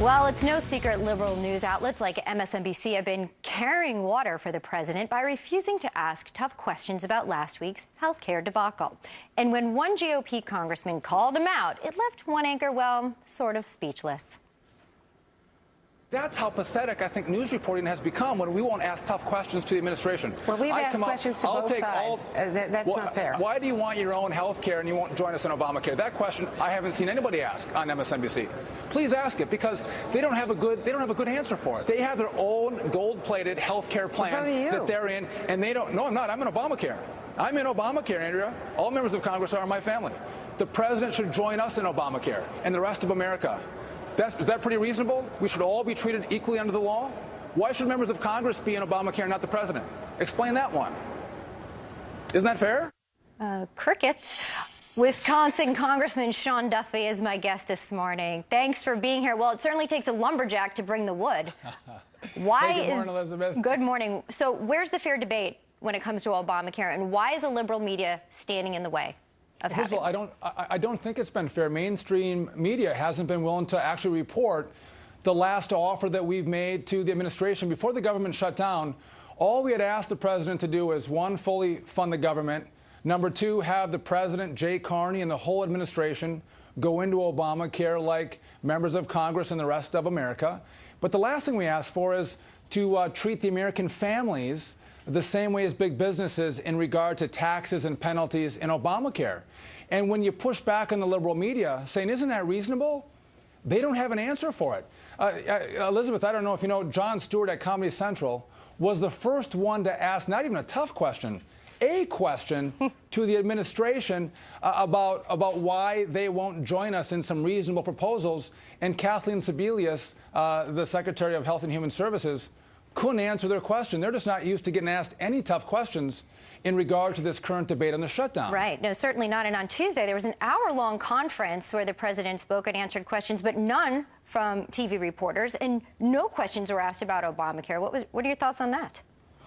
Well, it's no secret liberal news outlets like MSNBC have been carrying water for the president by refusing to ask tough questions about last week's health care debacle. And when one GOP congressman called him out, it left one anchor, well, sort of speechless. That's how pathetic I think news reporting has become when we won't ask tough questions to the administration. Well, we've asked questions to both sides. That's not fair. Why do you want your own health care and you won't join us in Obamacare? That question I haven't seen anybody ask on MSNBC. Please ask it, because they don't have a good answer for it. They have their own gold-plated health care plan that they're in, and they don't. No, I'm not. I'm in Obamacare. I'm in Obamacare, Andrea. All members of Congress are in my family. The president should join us in Obamacare and the rest of America. Is that pretty reasonable? We should all be treated equally under the law? Why should members of Congress be in Obamacare, not the president? Explain that one. Isn't that fair? Cricket. Wisconsin Congressman Sean Duffy is my guest this morning. Thanks for being here. Well, it certainly takes a lumberjack to bring the wood. Good morning, Elizabeth. Good morning. So where's the fair debate when it comes to Obamacare, and why is the liberal media standing in the way? First of all, I don't think it's been fair. Mainstream media hasn't been willing to actually report the last offer that we've made to the administration before the government shut down. All we had asked the president to do is, one, fully fund the government. Number two, have the president, Jay Carney, and the whole administration go into Obamacare like members of Congress and the rest of America. But the last thing we asked for is to treat the American families the same way as big businesses in regard to taxes and penalties in Obamacare. And when you push back on the liberal media saying, isn't that reasonable? They don't have an answer for it. Elizabeth, I don't know if you know, Jon Stewart at Comedy Central was the first one to ask not even a tough question, a question to the administration about why they won't join us in some reasonable proposals. And Kathleen Sebelius, the Secretary of Health and Human Services, couldn't answer their question. They're just not used to getting asked any tough questions in regard to this current debate on the shutdown. Right. No, certainly not. And on Tuesday, there was an hour-long conference where the president spoke and answered questions, but none from TV reporters, and no questions were asked about Obamacare. What are your thoughts on that?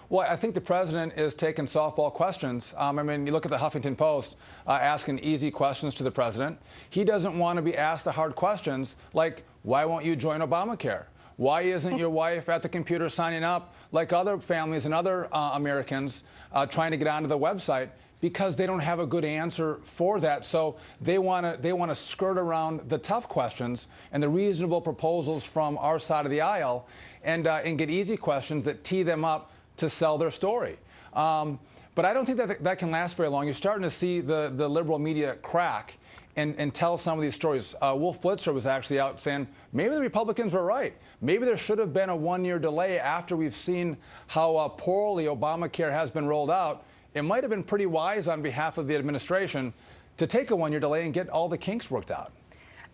Well, I think the president is taking softball questions. I mean, you look at the Huffington Post asking easy questions to the president. He doesn't want to be asked the hard questions like, why won't you join Obamacare? Why isn't your wife at the computer signing up like other families and other Americans trying to get onto the website? Because they don't have a good answer for that. So they want to skirt around the tough questions and the reasonable proposals from our side of the aisle and get easy questions that tee them up to sell their story. But I don't think that can last very long. You're starting to see the liberal media crack and tell some of these stories. Wolf Blitzer was actually out saying maybe the Republicans were right. Maybe there should have been a one-year delay after we've seen how poorly Obamacare has been rolled out. It might have been pretty wise on behalf of the administration to take a one-year delay and get all the kinks worked out.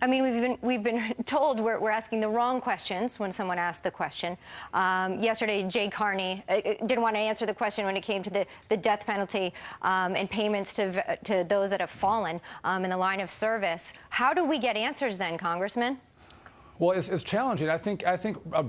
I mean, we've been told we're asking the wrong questions when someone asked the question. Yesterday, Jay Carney didn't want to answer the question when it came to the death penalty and payments to those that have fallen in the line of service. How do we get answers then, Congressman? Well, it's challenging. I think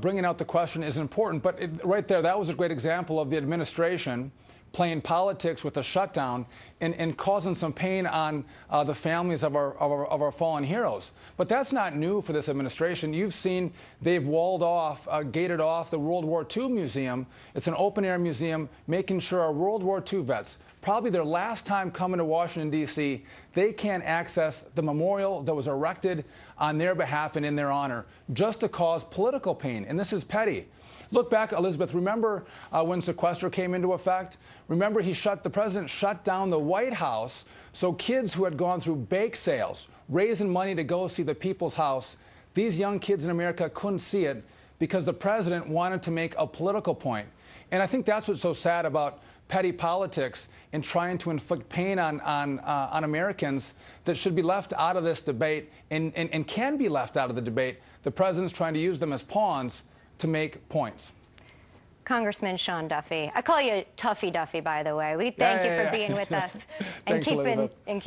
bringing out the question is important. But right there, that was a great example of the administration playing politics with a shutdown and causing some pain on the families of our fallen heroes. But that's not new for this administration. You've seen they've walled off, gated off the World War II museum. It's an open-air museum making sure our World War II vets, probably their last time coming to Washington, D.C., they can't access the memorial that was erected on their behalf and in their honor just to cause political pain. And this is petty. Look back, Elizabeth, remember when sequester came into effect? Remember the president shut down the White House so kids who had gone through bake sales, raising money to go see the People's House, these young kids in America couldn't see it because the president wanted to make a political point. And I think that's what's so sad about petty politics and trying to inflict pain on Americans that should be left out of this debate and can be left out of the debate. The president's trying to use them as pawns to make points. Congressman Sean Duffy. I call you Tuffy Duffy, by the way. We thank you for being with us and keeping